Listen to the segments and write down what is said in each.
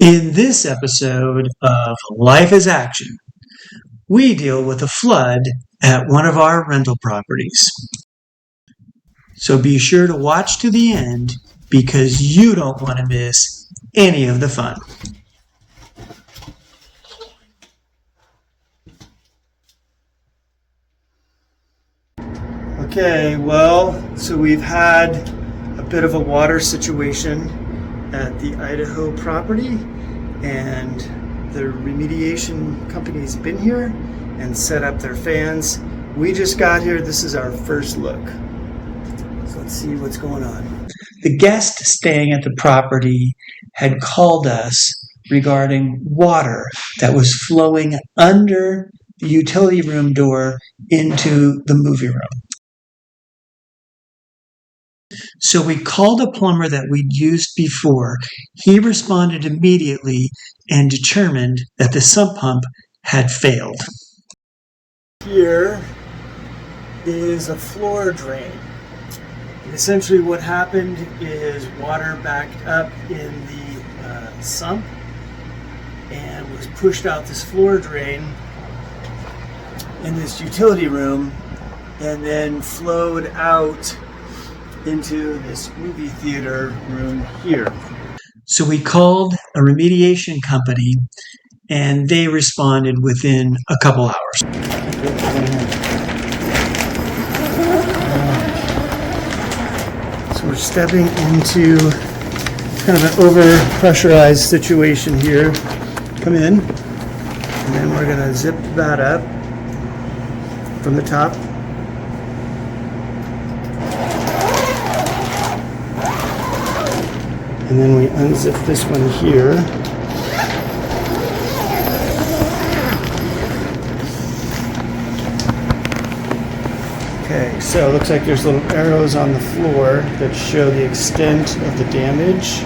In this episode of Life is Action, we deal with a flood at one of our rental properties. So be sure to watch to the end because you don't want to miss any of the fun. Okay, so we've had a bit of a water situation at the Idaho property, and the remediation company's been here and set up their fans. We just got here. This is our first look. So let's see what's going on. The guest staying at the property had called us regarding water that was flowing under the utility room door into the movie room. So we called a plumber that we'd used before. He responded immediately and determined that the sump pump had failed. Here is a floor drain. And essentially what happened is water backed up in the sump and was pushed out this floor drain in this utility room and then flowed out into this movie theater room here. So we called a remediation company and they responded within a couple hours. So we're stepping into kind of an over-pressurized situation here. Come in, and then we're gonna zip that up from the top. And then we unzip this one here. Okay, so it looks like there's little arrows on the floor that show the extent of the damage.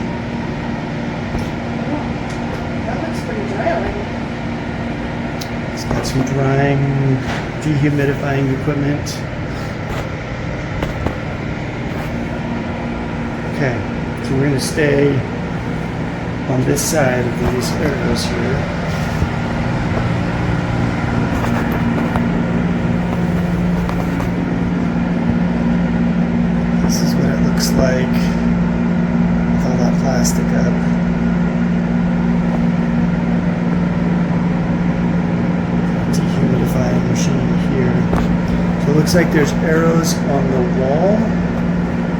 That looks pretty dry already. It's got some drying, dehumidifying equipment. Okay. So we're going to stay on this side of these arrows here. This is what it looks like with all that plastic up. Dehumidifying machine here. So it looks like there's arrows on the wall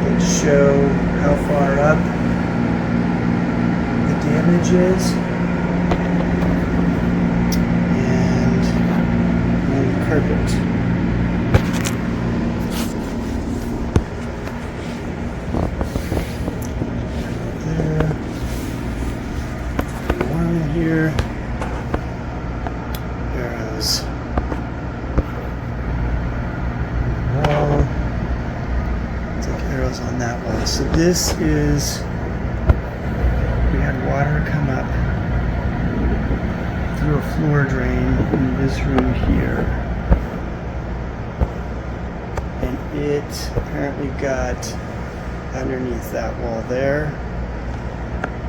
that show how far up the damage is, and on the carpet. There, one here, arrows. Wall. Arrows on that wall. So this is, we had water come up through a floor drain in this room here, and it apparently got underneath that wall there,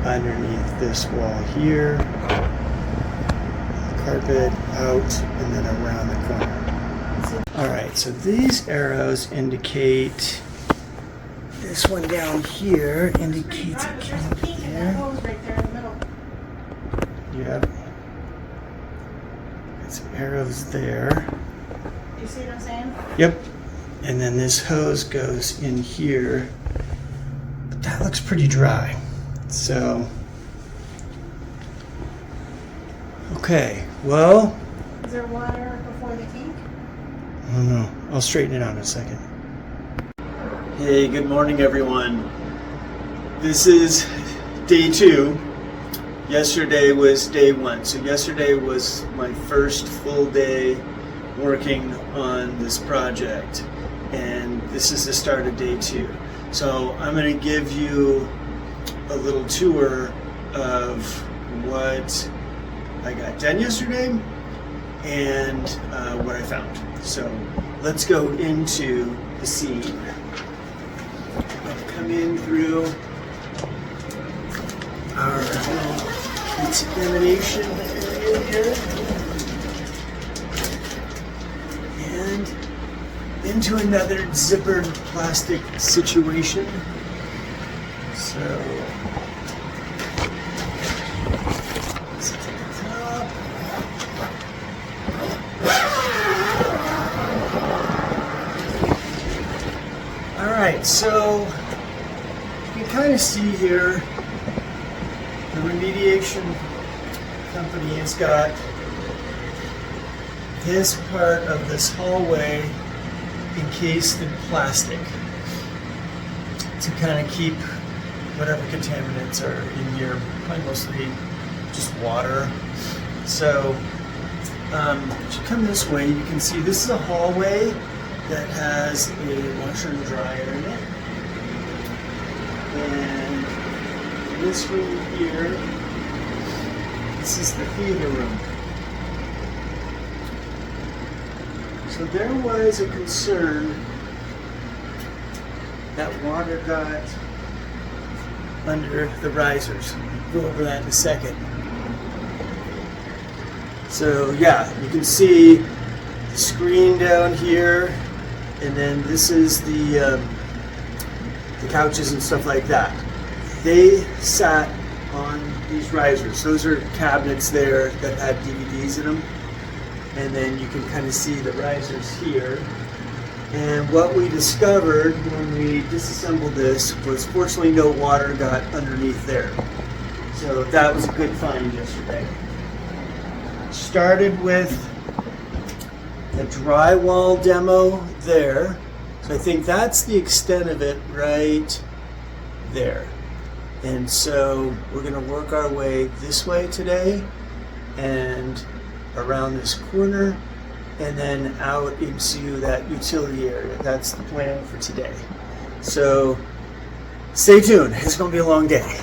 underneath this wall here, the carpet out, and then around the corner. Alright, so these arrows indicate, this one down here indicates it came up there. Hose right there in the middle. Yep. Got some arrows there. You see what I'm saying? Yep. And then this hose goes in here. But that looks pretty dry. So. Okay, well. Is there water before the kink? I don't know. I'll straighten it out in a second. Hey, good morning everyone. This is day 2. Yesterday was day 1. So yesterday was my first full day working on this project. And this is the start of day 2. So I'm going to give you a little tour of what I got done yesterday and what I found. So let's go into the scene. Come in through our contamination area here. And into another zippered plastic situation. So let's take it up. All right, so you can kind of see here the remediation company has got this part of this hallway encased in plastic to kind of keep whatever contaminants are in here, probably mostly just water. So as you come this way, you can see this is a hallway that has a washer and dryer in it. And this room here, this is the theater room. So there was a concern that water got under the risers. We'll go over that in a second. So yeah, you can see the screen down here, and then this is the couches and stuff like that. They sat on these risers. Those are cabinets there that had DVDs in them. And then you can kind of see the risers here. And what we discovered when we disassembled this was fortunately no water got underneath there. So that was a good find yesterday. Started with the drywall demo there. So I think that's the extent of it right there. And so we're going to work our way this way today and around this corner and then out into that utility area. That's the plan for today. So stay tuned. It's going to be a long day.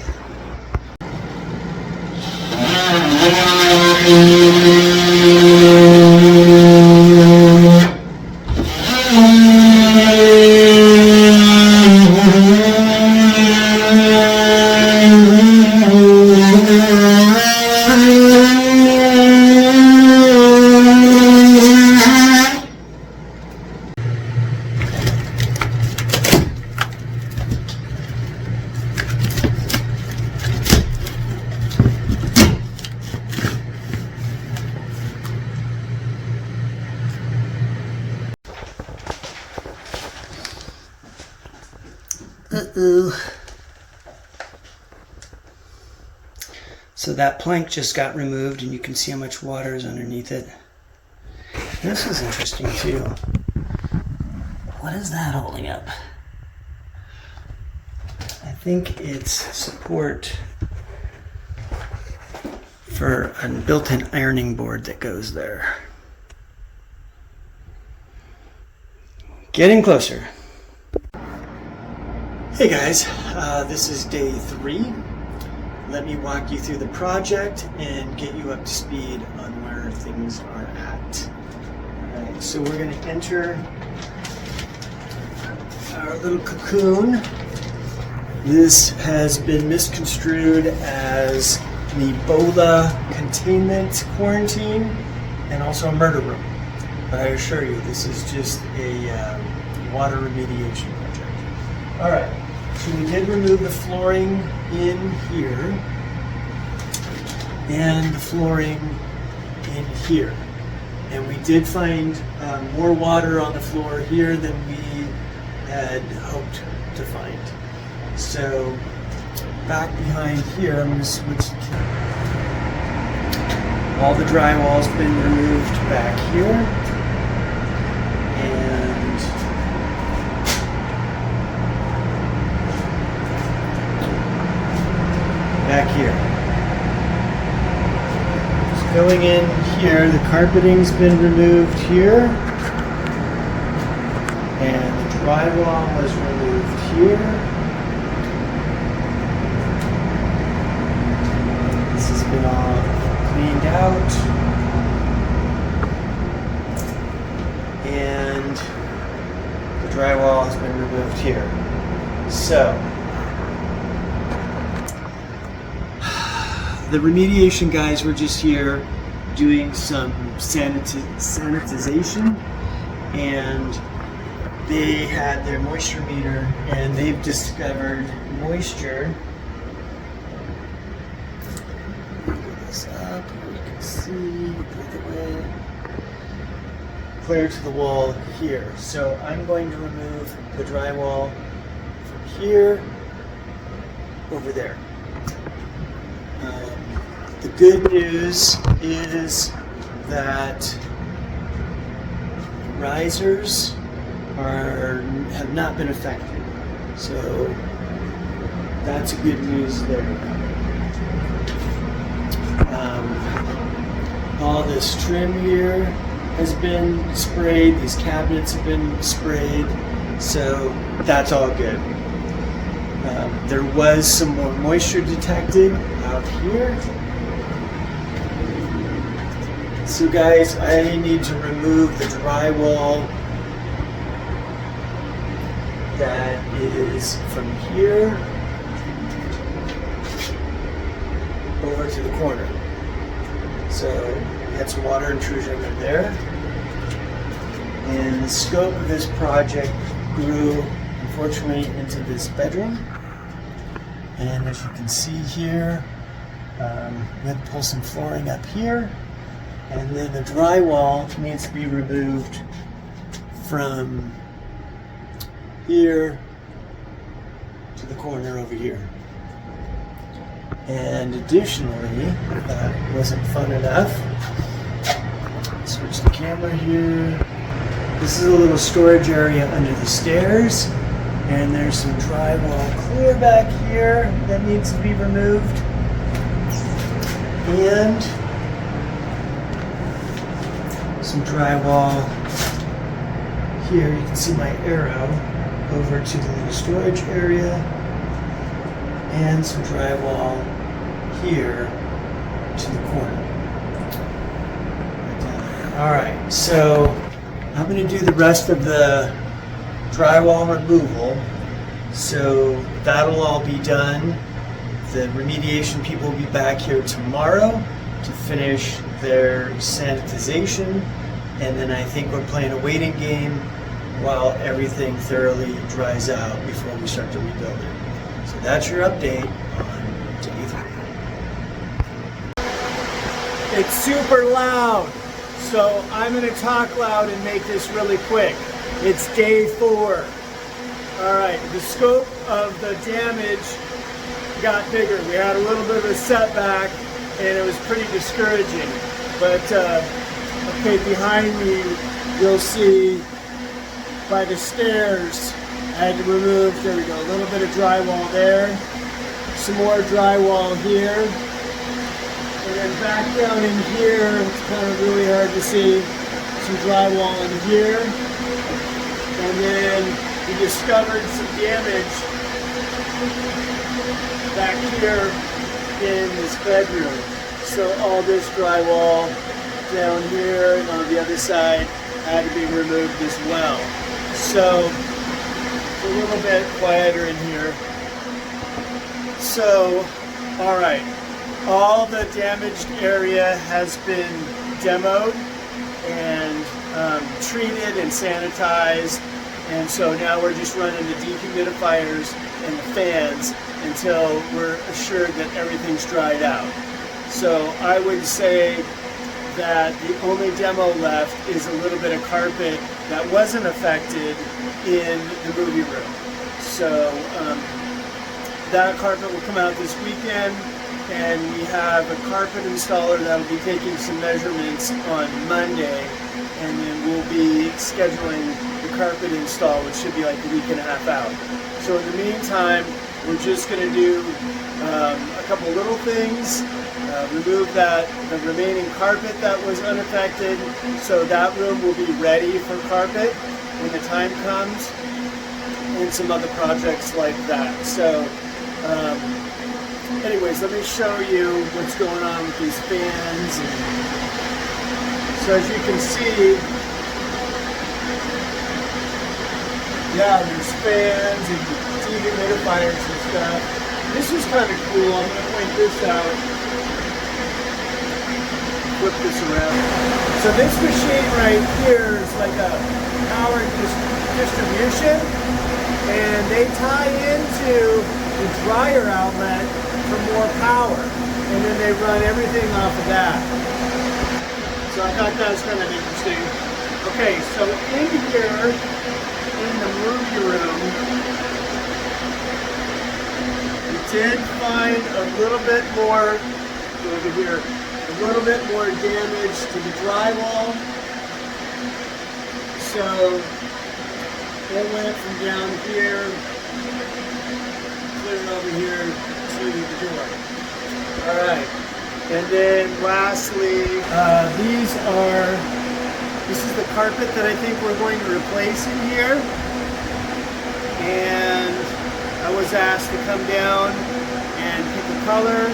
So that plank just got removed and you can see how much water is underneath it. This is interesting too. What is that holding up? I think it's support for a built-in ironing board that goes there. Getting closer. Hey guys, this is day 3. Let me walk you through the project and get you up to speed on where things are at. Alright, so we're going to enter our little cocoon. This has been misconstrued as an Ebola containment quarantine and also a murder room. But I assure you, this is just a water remediation project. Alright. So we did remove the flooring in here and the flooring in here. And we did find more water on the floor here than we had hoped to find. So back behind here, I'm going to switch. All the drywall's been removed back here. Back here. Just going in here, the carpeting's been removed here, and the drywall was removed here. This has been all cleaned out, and the drywall has been removed here. So the remediation guys were just here doing some sanitization, and they had their moisture meter, and they've discovered moisture. Put this up, you can see the other way, clear to the wall here. So I'm going to remove the drywall from here over there. The good news is that risers have not been affected, so that's a good news there. All this trim here has been sprayed, these cabinets have been sprayed, so that's all good. There was some more moisture detected out here. So guys, I need to remove the drywall that is from here over to the corner. So we had some water intrusion over there. And the scope of this project grew, unfortunately, into this bedroom. And as you can see here, we had to pull some flooring up here. And then the drywall needs to be removed from here to the corner over here. And additionally, that wasn't fun enough. Switch the camera here. This is a little storage area under the stairs, and there's some drywall clear back here that needs to be removed. And some drywall here. You can see my arrow over to the little storage area, and some drywall here to the corner. All right, so I'm going to do the rest of the drywall removal. So that'll all be done. The remediation people will be back here tomorrow to finish their sanitization, and then I think we're playing a waiting game while everything thoroughly dries out before we start to rebuild it. So that's your update on day 3. It's super loud, so I'm going to talk loud and make this really quick. It's day 4. All right, the scope of the damage got bigger. We had a little bit of a setback, and it was pretty discouraging. But okay, behind me, you'll see by the stairs, I had to remove, there we go, a little bit of drywall there, some more drywall here, and then back down in here, it's kind of really hard to see, some drywall in here, and then we discovered some damage back here in this bedroom. So all this drywall down here and on the other side had to be removed as well. So it's a little bit quieter in here. So, all right, all the damaged area has been demoed and treated and sanitized. And so now we're just running the dehumidifiers and the fans until we're assured that everything's dried out. So I would say that the only demo left is a little bit of carpet that wasn't affected in the movie room. So that carpet will come out this weekend, and we have a carpet installer that will be taking some measurements on Monday, and then we'll be scheduling the carpet install, which should be like a week and a half out. So in the meantime, we're just going to do a couple little things, remove the remaining carpet that was unaffected, so that room will be ready for carpet when the time comes, and some other projects like that. So anyways, let me show you what's going on with these fans. So as you can see, yeah, there's fans and dehumidifiers and stuff. This is kind of cool. I'm going to point this out. flip this around. So this machine right here is like a power distribution, and they tie into the dryer outlet for more power, and then they run everything off of that. So I thought that was kind of interesting. Okay, so in here, in the movie room, we did find a little bit more, over here, a little bit more damage to the drywall. So it went from down here, clear over here to the door. All right. And then lastly, this is the carpet that I think we're going to replace in here. And I was asked to come down and pick a color.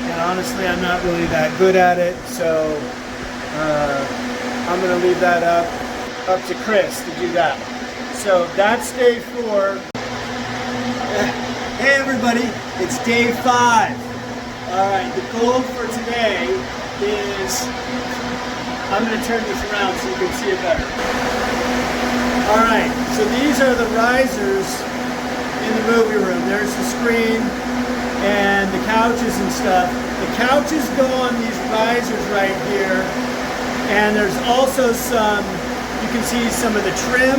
And honestly, I'm not really that good at it, so I'm going to leave that up to Chris to do that. So that's day 4. Hey everybody, it's day 5. All right, the goal for today is, I'm going to turn this around so you can see it better. All right, so these are the risers in the movie room. There's the screen and the couches and stuff. The couches go on these risers right here, and there's also some, you can see some of the trim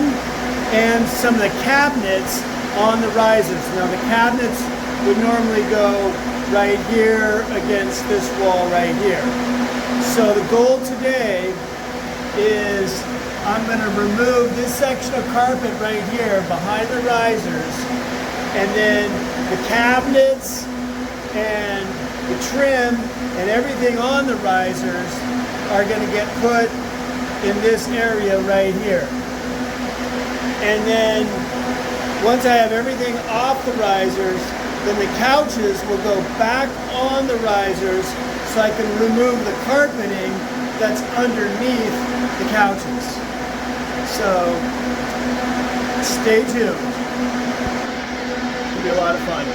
and some of the cabinets on the risers. Now the cabinets would normally go right here against this wall right here. So the goal today is I'm going to remove this section of carpet right here behind the risers, and then the cabinets and the trim and everything on the risers are going to get put in this area right here. And then once I have everything off the risers, then the couches will go back on the risers so I can remove the carpeting that's underneath the couches. So stay tuned. It'll be a lot of fun.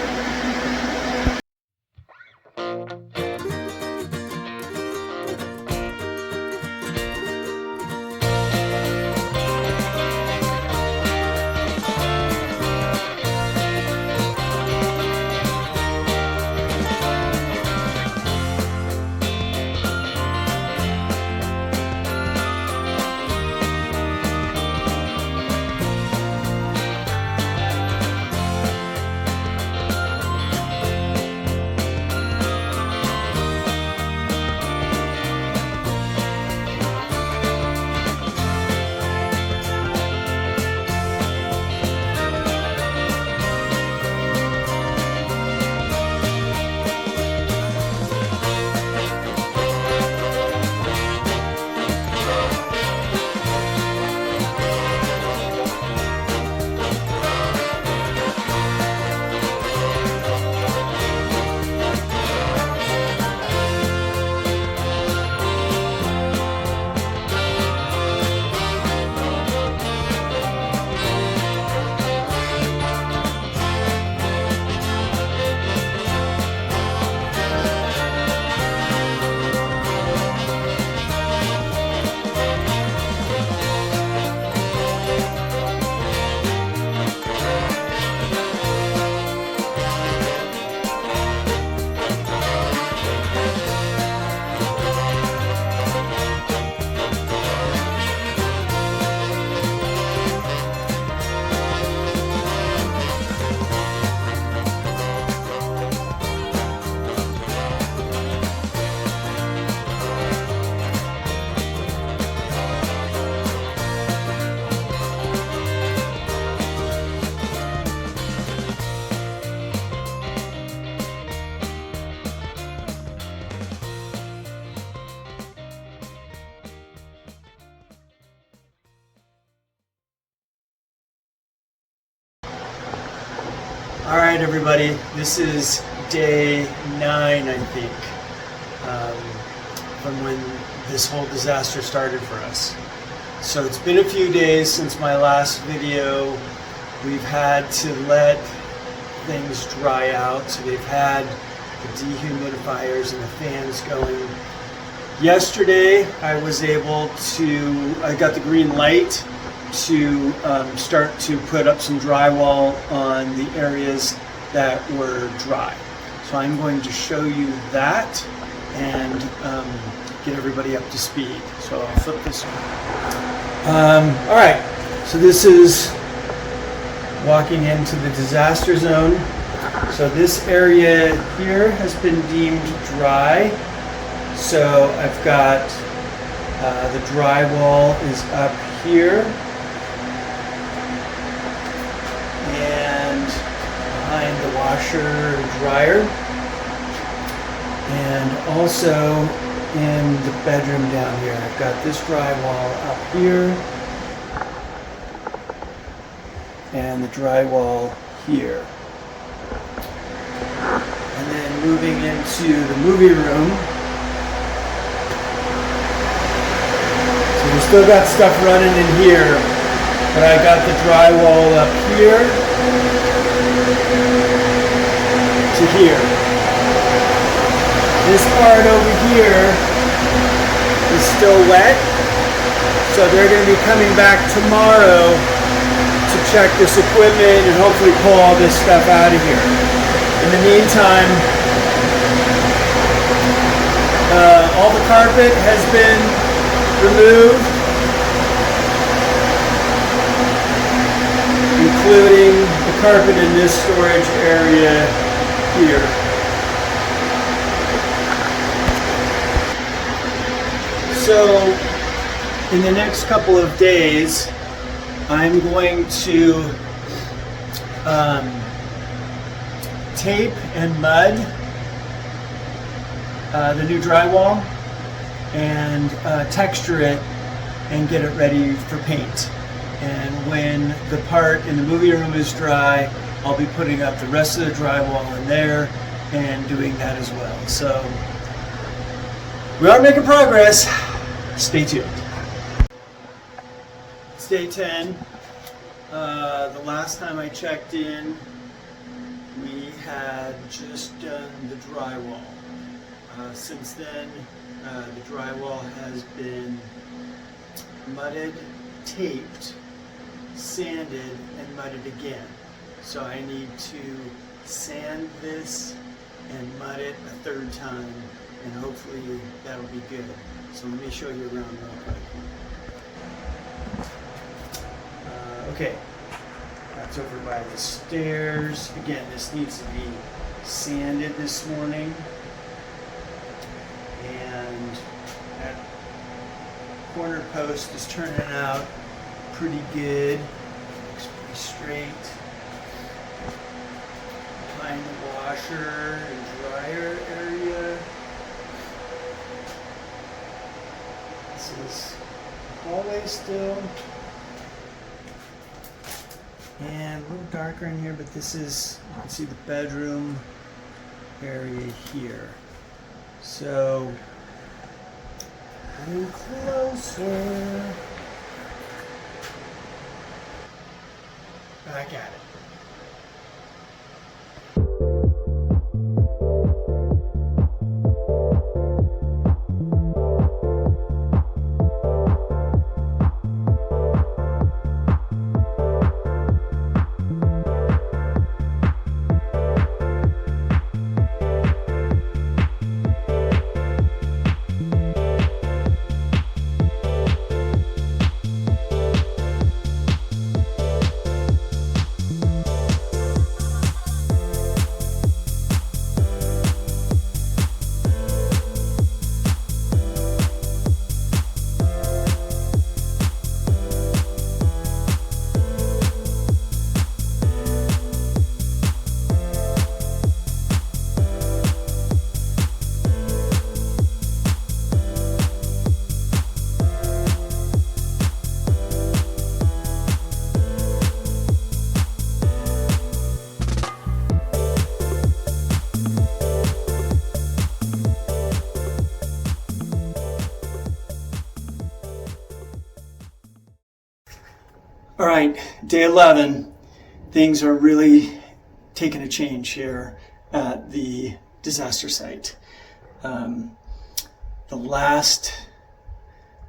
All right, everybody, this is day 9, I think, from when this whole disaster started for us. So it's been a few days since my last video. We've had to let things dry out. So they've had the dehumidifiers and the fans going Yesterday, I was able to, I got the green light to start to put up some drywall on the areas that were dry. So I'm going to show you that and get everybody up to speed. So I'll flip this one. All right, so this is walking into the disaster zone. So this area here has been deemed dry. So I've got the drywall is up here and behind the washer and dryer, and also in the bedroom down here. I've got this drywall up here and the drywall here. And then moving into the movie room. So we still got stuff running in here, but I got the drywall up here to here. This part over here is still wet, so they're going to be coming back tomorrow to check this equipment and hopefully pull all this stuff out of here. In the meantime, all the carpet has been removed, including the carpet in this storage area here. So, in the next couple of days, I'm going to tape and mud the new drywall and texture it and get it ready for paint. And when the part in the movie room is dry, I'll be putting up the rest of the drywall in there and doing that as well. So we are making progress. Stay tuned. It's day 10. The last time I checked in, we had just done the drywall. Since then, the drywall has been mudded, taped, sanded, and mudded again. So I need to sand this and mud it a third time, and hopefully that'll be good. So let me show you around real quick. Okay, that's over by the stairs. Again, this needs to be sanded this morning. And that corner post is turning out pretty good. Looks pretty straight. Behind the washer and dryer area. This is the hallway still. And a little darker in here, but this is, you can see the bedroom area here. So, getting closer. Back at it. All right, day 11, things are really taking a change here at the disaster site. The last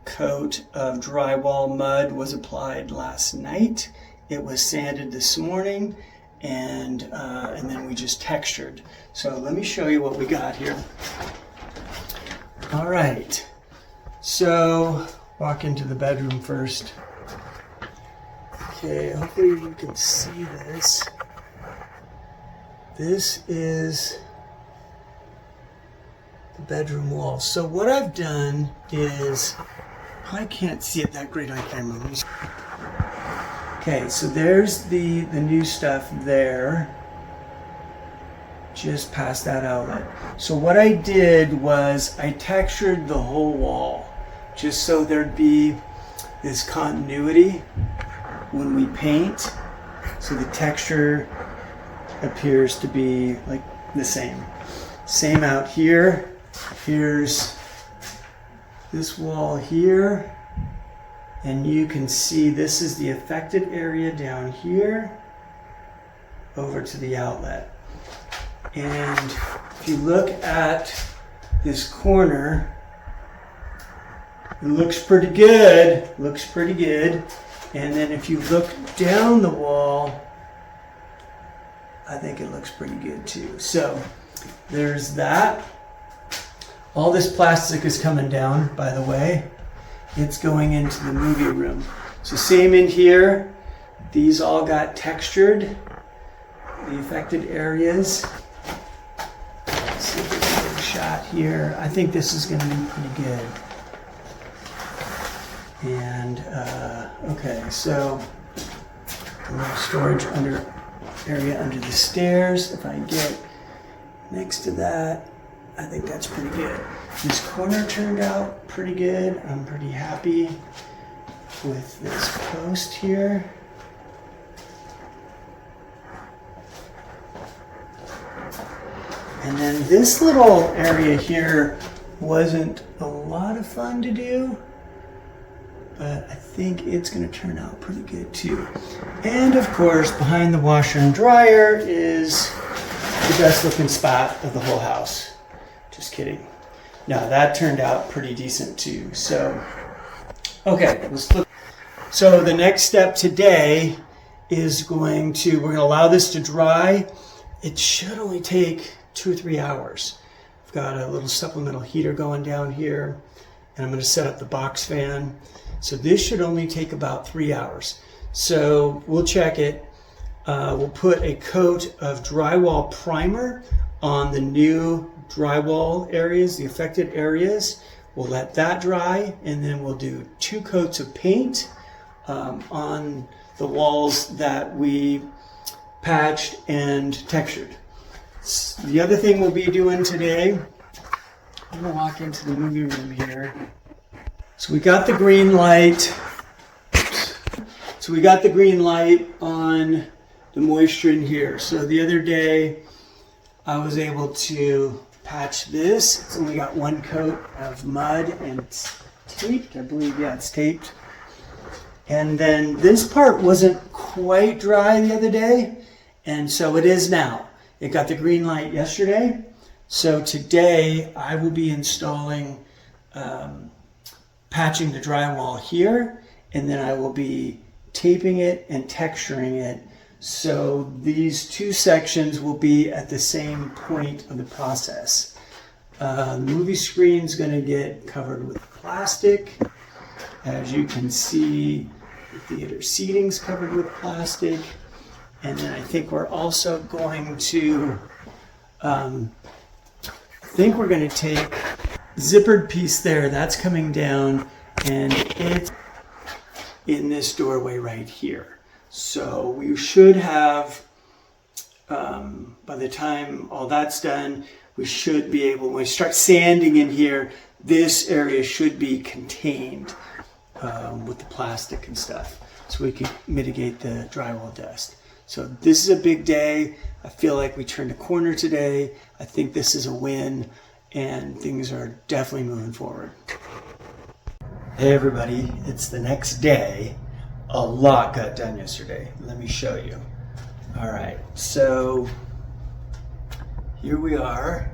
coat of drywall mud was applied last night. It was sanded this morning, and then we just textured. So let me show you what we got here. All right, so walk into the bedroom first. Okay, hopefully you can see this. This is the bedroom wall. So what I've done is, I can't see it that great on camera. Okay, so there's the new stuff there, just past that outlet. So what I did was I textured the whole wall, just so there'd be this continuity when we paint. So the texture appears to be like the same. Same out here. Here's this wall here, and you can see this is the affected area down here over to the outlet. And if you look at this corner, it looks pretty good. And then if you look down the wall, I think it looks pretty good too. So there's that. All this plastic is coming down, by the way. It's going into the movie room. So same in here. These all got textured, the affected areas. Let's see if we can get a shot here. I think this is going to be pretty good. And okay, so a little storage area under the stairs. If I get next to that, I think that's pretty good. This corner turned out pretty good. I'm pretty happy with this post here. And then this little area here wasn't a lot of fun to do, but I think it's going to turn out pretty good too. And of course, behind the washer and dryer is the best looking spot of the whole house. Just kidding. No, that turned out pretty decent too. So, okay, let's look. So the next step today is we're going to allow this to dry. It should only take 2 or 3 hours. I've got a little supplemental heater going down here, and I'm going to set up the box fan. So this should only take about 3 hours. So we'll check it. We'll put a coat of drywall primer on the new drywall areas, the affected areas. We'll let that dry, and then we'll do 2 coats of paint on the walls that we patched and textured. The other thing we'll be doing today, I'm gonna walk into the movie room here. So we got the green light. So we got the green light on the moisture in here. So the other day I was able to patch this. It's only got 1 coat of mud and it's taped, I believe. Yeah, it's taped. And then this part wasn't quite dry the other day, and so it is now. It got the green light yesterday. So today I will be installing, patching the drywall here, and then I will be taping it and texturing it. So these 2 sections will be at the same point of the process. The movie screen's going to get covered with plastic. As you can see, the theater seating's covered with plastic. And then I think we're also going to, take zippered piece there, that's coming down, and it's in this doorway right here. So we should have, by the time all that's done, we should be able, when we start sanding in here, this area should be contained with the plastic and stuff, so we can mitigate the drywall dust. So this is a big day. I feel like we turned a corner today. I think this is a win, and things are definitely moving forward. Hey everybody, it's the next day. A lot got done yesterday. Let me show you. All right, so here we are.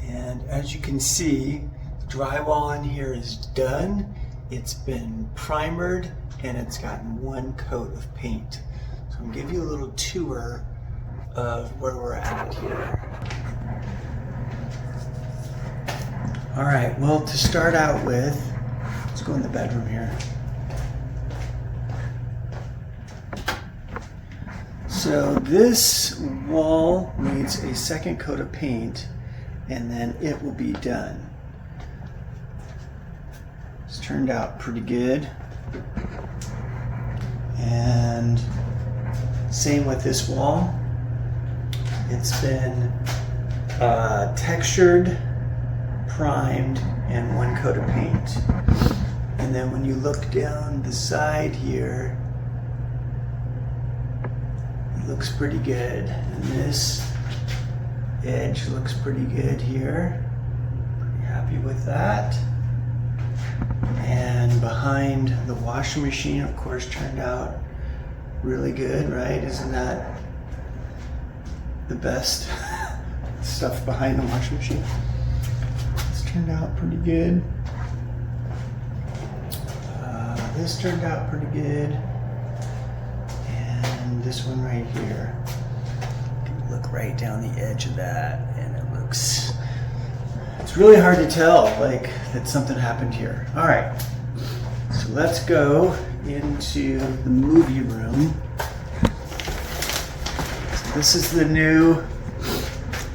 And as you can see, the Drywall in here is done. It's been primered and it's gotten one coat of paint. So I'm gonna give you a little tour of where we're at here. All right, well, to start out with, let's go in the bedroom here. So this wall needs a second coat of paint and then it will be done. It's turned out pretty good. And same with this wall. It's been textured, primed, and one coat of paint. And then when you look down the side here, it looks pretty good. And this edge looks pretty good here. Pretty happy with that. And behind the washing machine, of course, turned out really good, right? Isn't that the best stuff behind the washing machine? This turned out pretty good. This turned out pretty good. And this one right here. You can look right down the edge of that, and it looks, it's really hard to tell, like, that something happened here. All right, so let's go into the movie room. So this is the new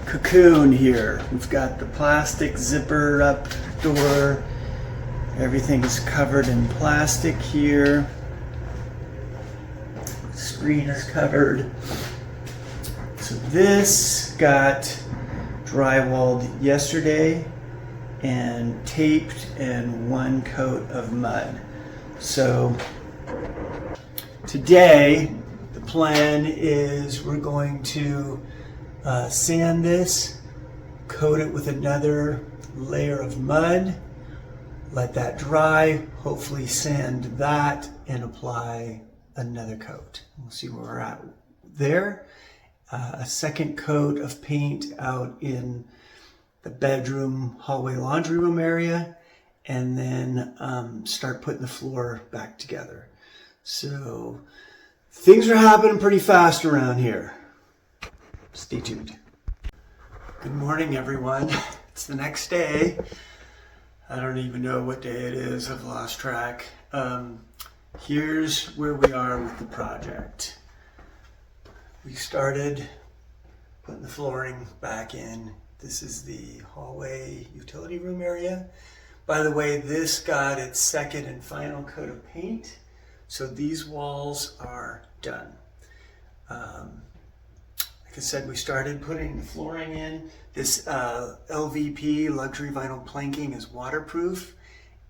cocoon here. We've got the plastic zipper up door. Everything is covered in plastic here. The screen is covered. So this got drywalled yesterday and taped and one coat of mud. So today the plan is we're going to sand this, coat it with another layer of mud, let that dry, hopefully sand that, and apply another coat. We'll see where we're at there. A second coat of paint out in the bedroom, hallway, laundry room area, and then start putting the floor back together. So things are happening pretty fast around here. Stay tuned. Good morning, everyone. It's the next day. I don't even know what day it is. I've lost track. Here's where we are with the project. We started putting the flooring back in. This is the hallway utility room area. By the way, this got its second and final coat of paint. So these walls are done. Like I said, we started putting the flooring in. This LVP, luxury vinyl planking, is waterproof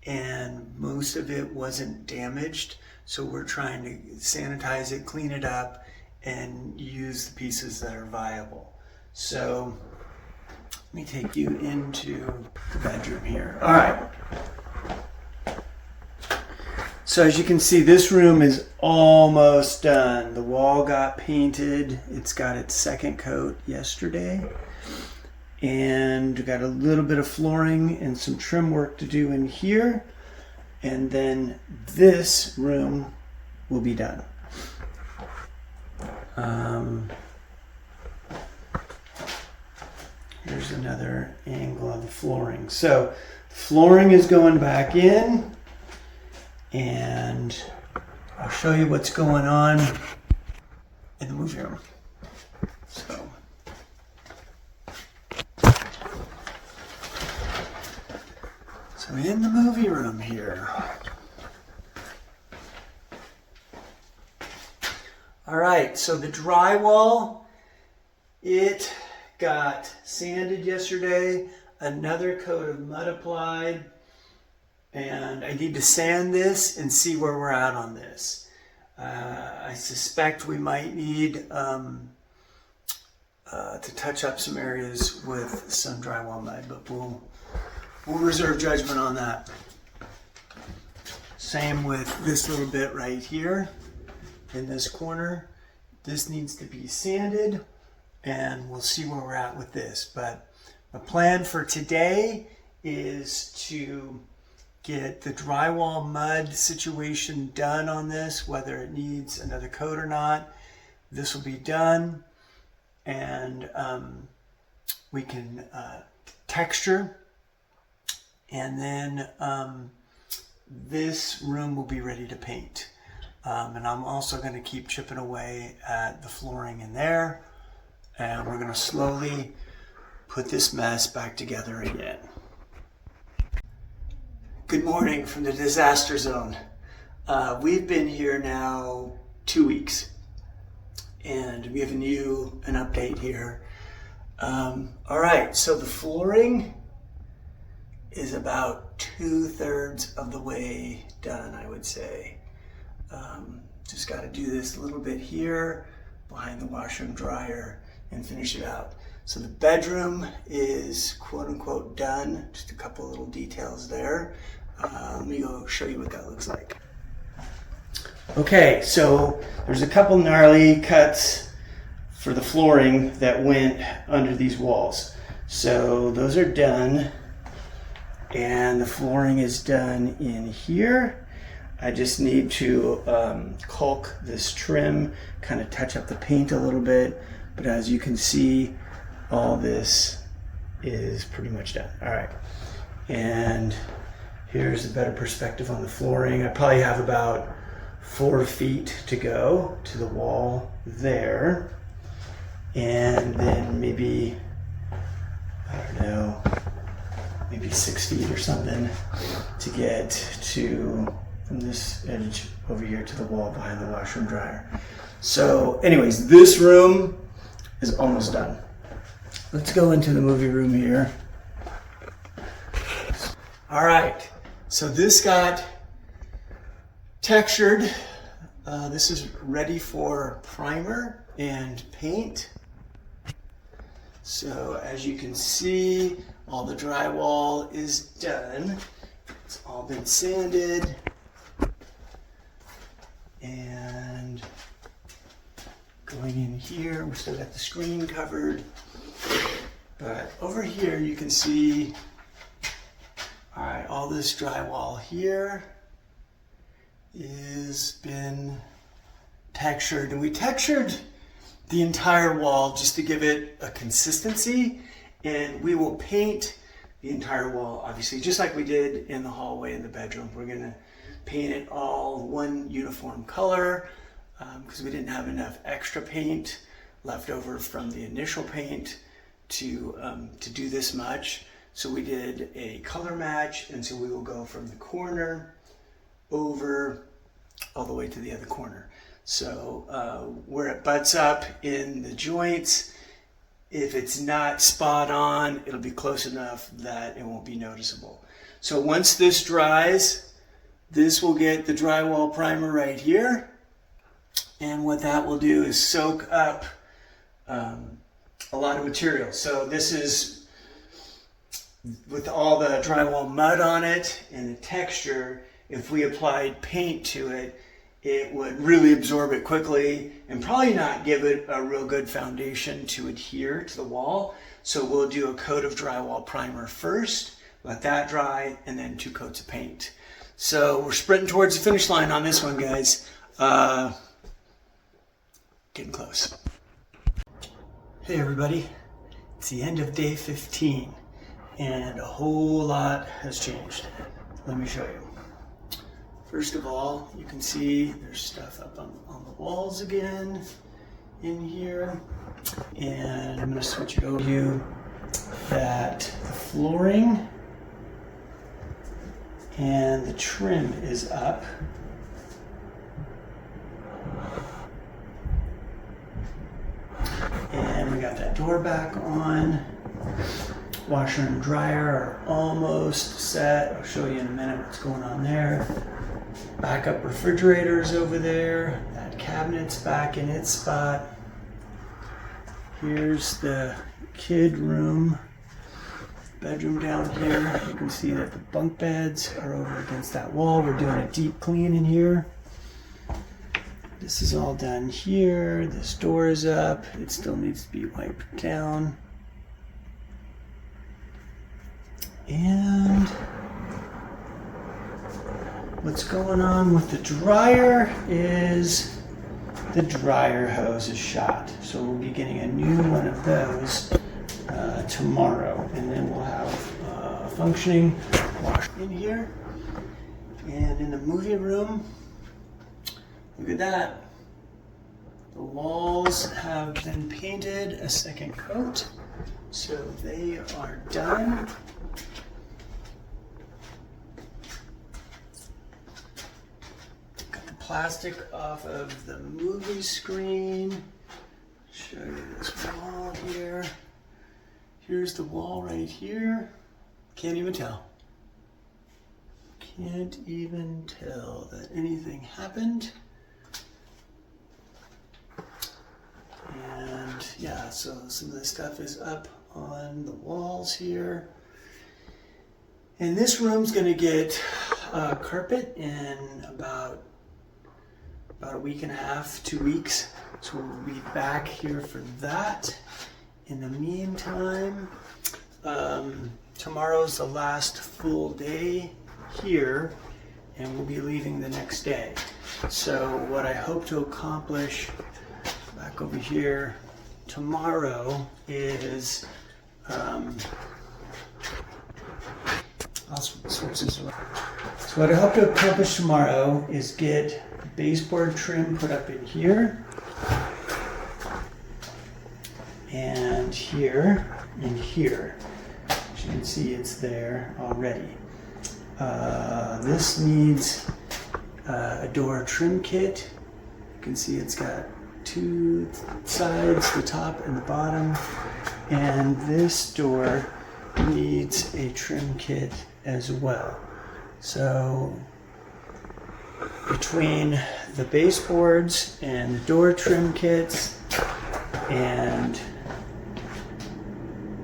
and most of it wasn't damaged. So we're trying to sanitize it, clean it up, and use the pieces that are viable. So let me take you into the bedroom here. All right. So as you can see, this room is almost done. The wall got painted. It's got its second coat yesterday. And we got a little bit of flooring and some trim work to do in here. And then this room will be done. Here's another angle on the flooring. So flooring is going back in, and I'll show you what's going on in the movie room. So in the movie room here. All right, so the drywall, it got sanded yesterday, another coat of mud applied, and I need to sand this and see where we're at on this. I suspect we might need to touch up some areas with some drywall mud, but we'll reserve judgment on that. Same with this little bit right here in this corner. This needs to be sanded, and we'll see where we're at with this. But the plan for today is to get the drywall mud situation done on this, whether it needs another coat or not. This will be done, and we can texture, and then this room will be ready to paint. And I'm also going to keep chipping away at the flooring in there, and we're going to slowly put this mess back together again. Good morning from the disaster zone. We've been here now 2 weeks, and we have an update here. All right, so the flooring is about 2/3 of the way done, I would say. Just got to do this a little bit here behind the washer and dryer and finish it out. So the bedroom is quote unquote done, just a couple little details there. Let me go show you what that looks like. Okay, so there's a couple gnarly cuts for the flooring that went under these walls. So those are done, and the flooring is done in here. I just need to caulk this trim, kind of touch up the paint a little bit, but as you can see, all this is pretty much done. All right, and here's a better perspective on the flooring. I probably have about 4 feet to go to the wall there, and then maybe, I don't know, maybe 6 feet or something to get to from this edge over here to the wall behind the washer and dryer. So anyways, this room is almost done. Let's go into the movie room here. All right, so this got textured. This is ready for primer and paint. So as you can see, all the drywall is done. It's all been sanded. And going in here, we still got the screen covered. But over here you can see, all right, all this drywall here is been textured, and we textured the entire wall just to give it a consistency, and we will paint the entire wall, obviously, just like we did in the hallway in the bedroom. We're gonna paint it all one uniform color because we didn't have enough extra paint left over from the initial paint to do this much. So we did a color match, and so we will go from the corner over all the way to the other corner. So where it butts up in the joints, if it's not spot on, it'll be close enough that it won't be noticeable. So once this dries, this will get the drywall primer right here. And what that will do is soak up a lot of material. So this is with all the drywall mud on it and the texture. If we applied paint to it, it would really absorb it quickly and probably not give it a real good foundation to adhere to the wall. So we'll do a coat of drywall primer first, let that dry, and then 2 coats of paint. So we're sprinting towards the finish line on this one, guys. Getting close. Hey everybody, it's the end of day 15, and a whole lot has changed. Let me show you. First of all, you can see there's stuff up on the walls again in here. And I'm going to switch it over to you that the flooring and the trim is up. And we got that door back on. Washer and dryer are almost set. I'll show you in a minute what's going on there. Backup refrigerators over there. That cabinet's back in its spot. Here's the kid room. Bedroom down here. You can see that the bunk beds are over against that wall. We're doing a deep clean in here. This is all done here. This door is up. It still needs to be wiped down. And what's going on with the dryer is the dryer hose is shot. So we'll be getting a new one of those tomorrow, and then we'll have a functioning wash in here. And in the movie room, look at that. The walls have been painted a second coat, so they are done. Got the plastic off of the movie screen. Show you this wall here. Here's the wall right here. Can't even tell. Can't even tell that anything happened. And yeah, so some of the stuff is up on the walls here. And this room's gonna get carpet in about a week and a half, 2 weeks. So we'll be back here for that. In the meantime, tomorrow's the last full day here, and we'll be leaving the next day. So what I hope to accomplish back over here tomorrow is I'll switch this around. So what I hope to accomplish tomorrow is get baseboard trim put up in here and here and here. As you can see, it's there already. This needs a door trim kit. You can see it's got 2 sides, the top and the bottom. And this door needs a trim kit as well. So between the baseboards and the door trim kits and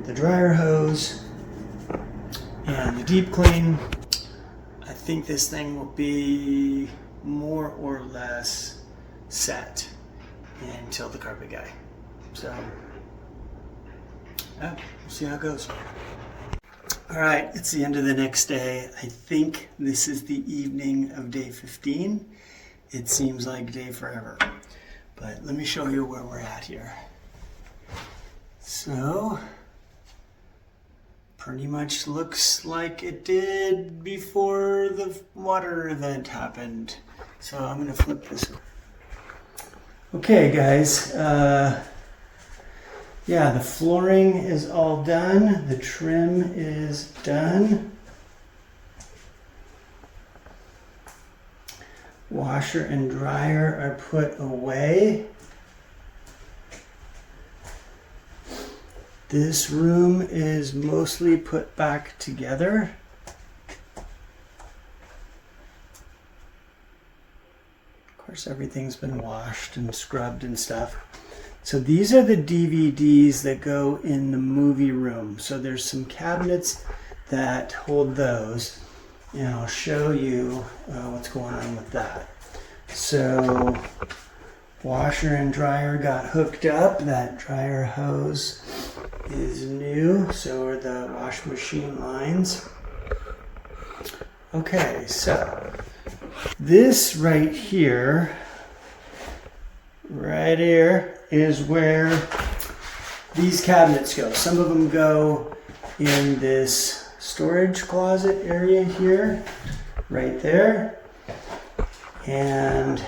the dryer hose and the deep clean, I think this thing will be more or less set until the carpet guy. So yeah, we'll see how it goes. All right, it's the end of the next day. I think this is the evening of day 15. It seems like day forever, but let me show you where we're at here. So pretty much looks like it did before the water event happened. So I'm gonna flip this. Okay guys, yeah, the flooring is all done. The trim is done. Washer and dryer are put away. This room is mostly put back together. Of course, everything's been washed and scrubbed and stuff. So these are the DVDs that go in the movie room. So there's some cabinets that hold those, and I'll show you what's going on with that. So washer and dryer got hooked up. That dryer hose is new, so are the wash machine lines. Okay, so this right here is where these cabinets go. Some of them go in this storage closet area here, right there, and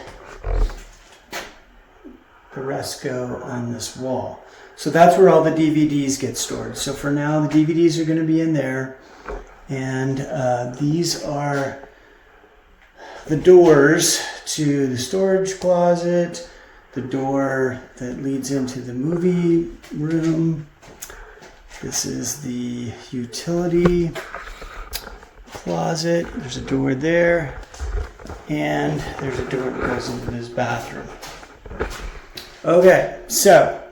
the rest go on this wall. So that's where all the DVDs get stored. So for now, the DVDs are going to be in there, and these are the doors to the storage closet, the door that leads into the movie room. This is the utility closet. There's a door there, and there's a door that goes into this bathroom. Okay, so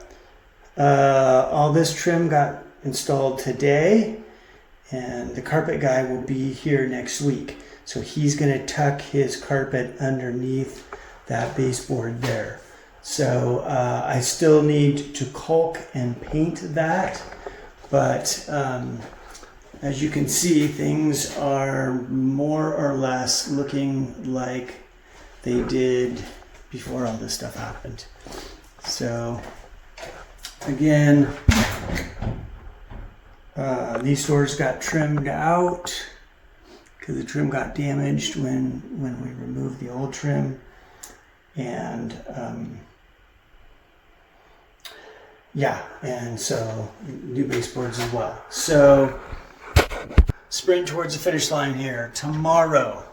all this trim got installed today, and the carpet guy will be here next week. So he's going to tuck his carpet underneath that baseboard there. So I still need to caulk and paint that, but as you can see, things are more or less looking like they did before all this stuff happened. So again, these doors got trimmed out because the trim got damaged when we removed the old trim, and yeah, and so new baseboards as well. So sprint towards the finish line here. Tomorrow,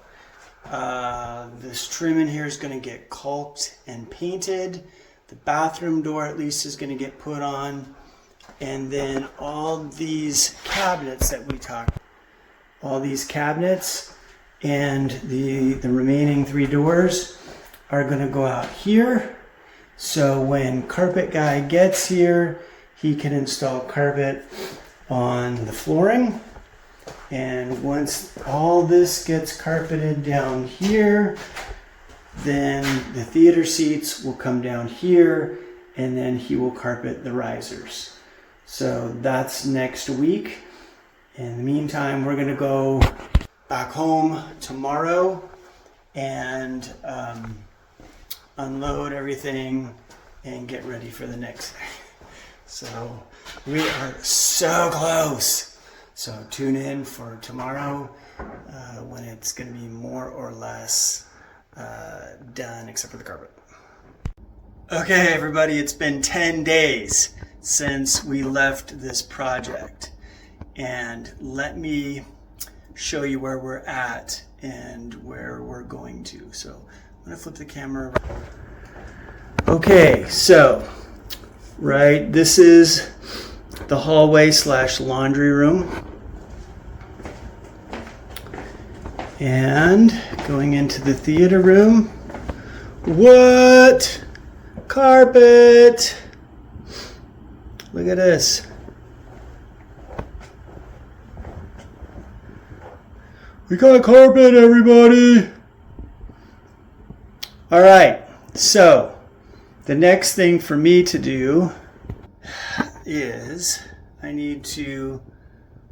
this trim in here is going to get caulked and painted. The bathroom door at least is going to get put on. And then all these cabinets that we talked, all these cabinets and the remaining 3 doors are going to go out here. So when carpet guy gets here, he can install carpet on the flooring. And once all this gets carpeted down here, then the theater seats will come down here, and then he will carpet the risers. So that's next week. In the meantime, we're gonna go back home tomorrow and unload everything and get ready for the next day. So we are so close. So tune in for tomorrow when it's going to be more or less done except for the carpet. Okay, everybody, it's been 10 days since we left this project. And let me show you where we're at and where we're going to. So I'm going to flip the camera around. Okay, so this is the hallway / laundry room. And going into the theater room. What? Carpet! Look at this. We got carpet, everybody! Alright, so the next thing for me to do is I need to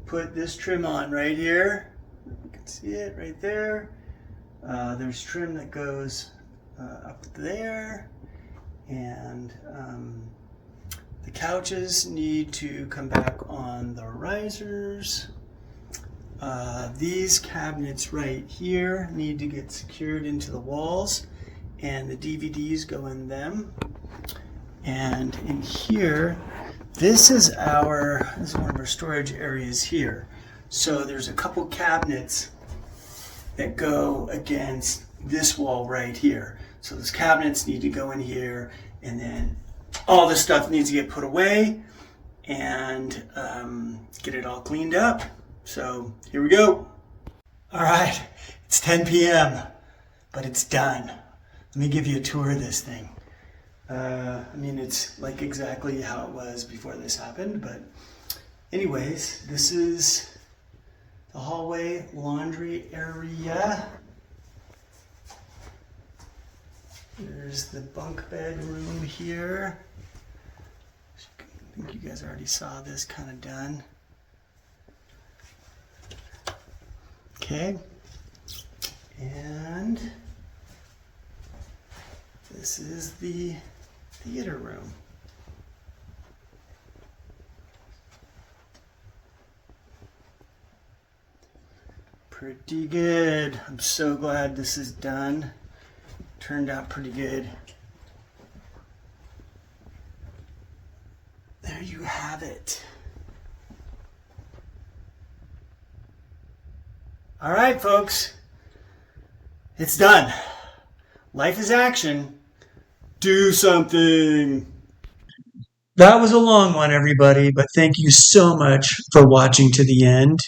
put this trim on right here. You can see it right there. There's trim that goes up there, and the couches need to come back on the risers. These cabinets right here need to get secured into the walls, and the DVDs go in them. And in here, this is one of our storage areas here. So there's a couple cabinets that go against this wall right here. So those cabinets need to go in here, and then all this stuff needs to get put away and get it all cleaned up. So here we go. All right, it's 10 p.m., but it's done. Let me give you a tour of this thing. It's like exactly how it was before this happened, but anyways, this is the hallway laundry area. There's the bunk bed room here. I think you guys already saw this kind of done. Okay, and this is the theater room. Pretty good. I'm so glad this is done. Turned out pretty good. There you have it. All right, folks. It's done. Life is action. Do something. That was a long one, everybody, but thank you so much for watching to the end.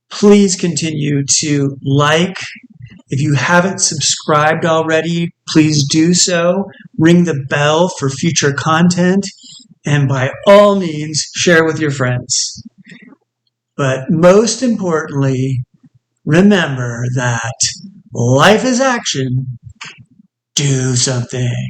Please continue to like. If you haven't subscribed already, please do so. Ring the bell for future content, and by all means, share with your friends. But most importantly, remember that life is action. Do something.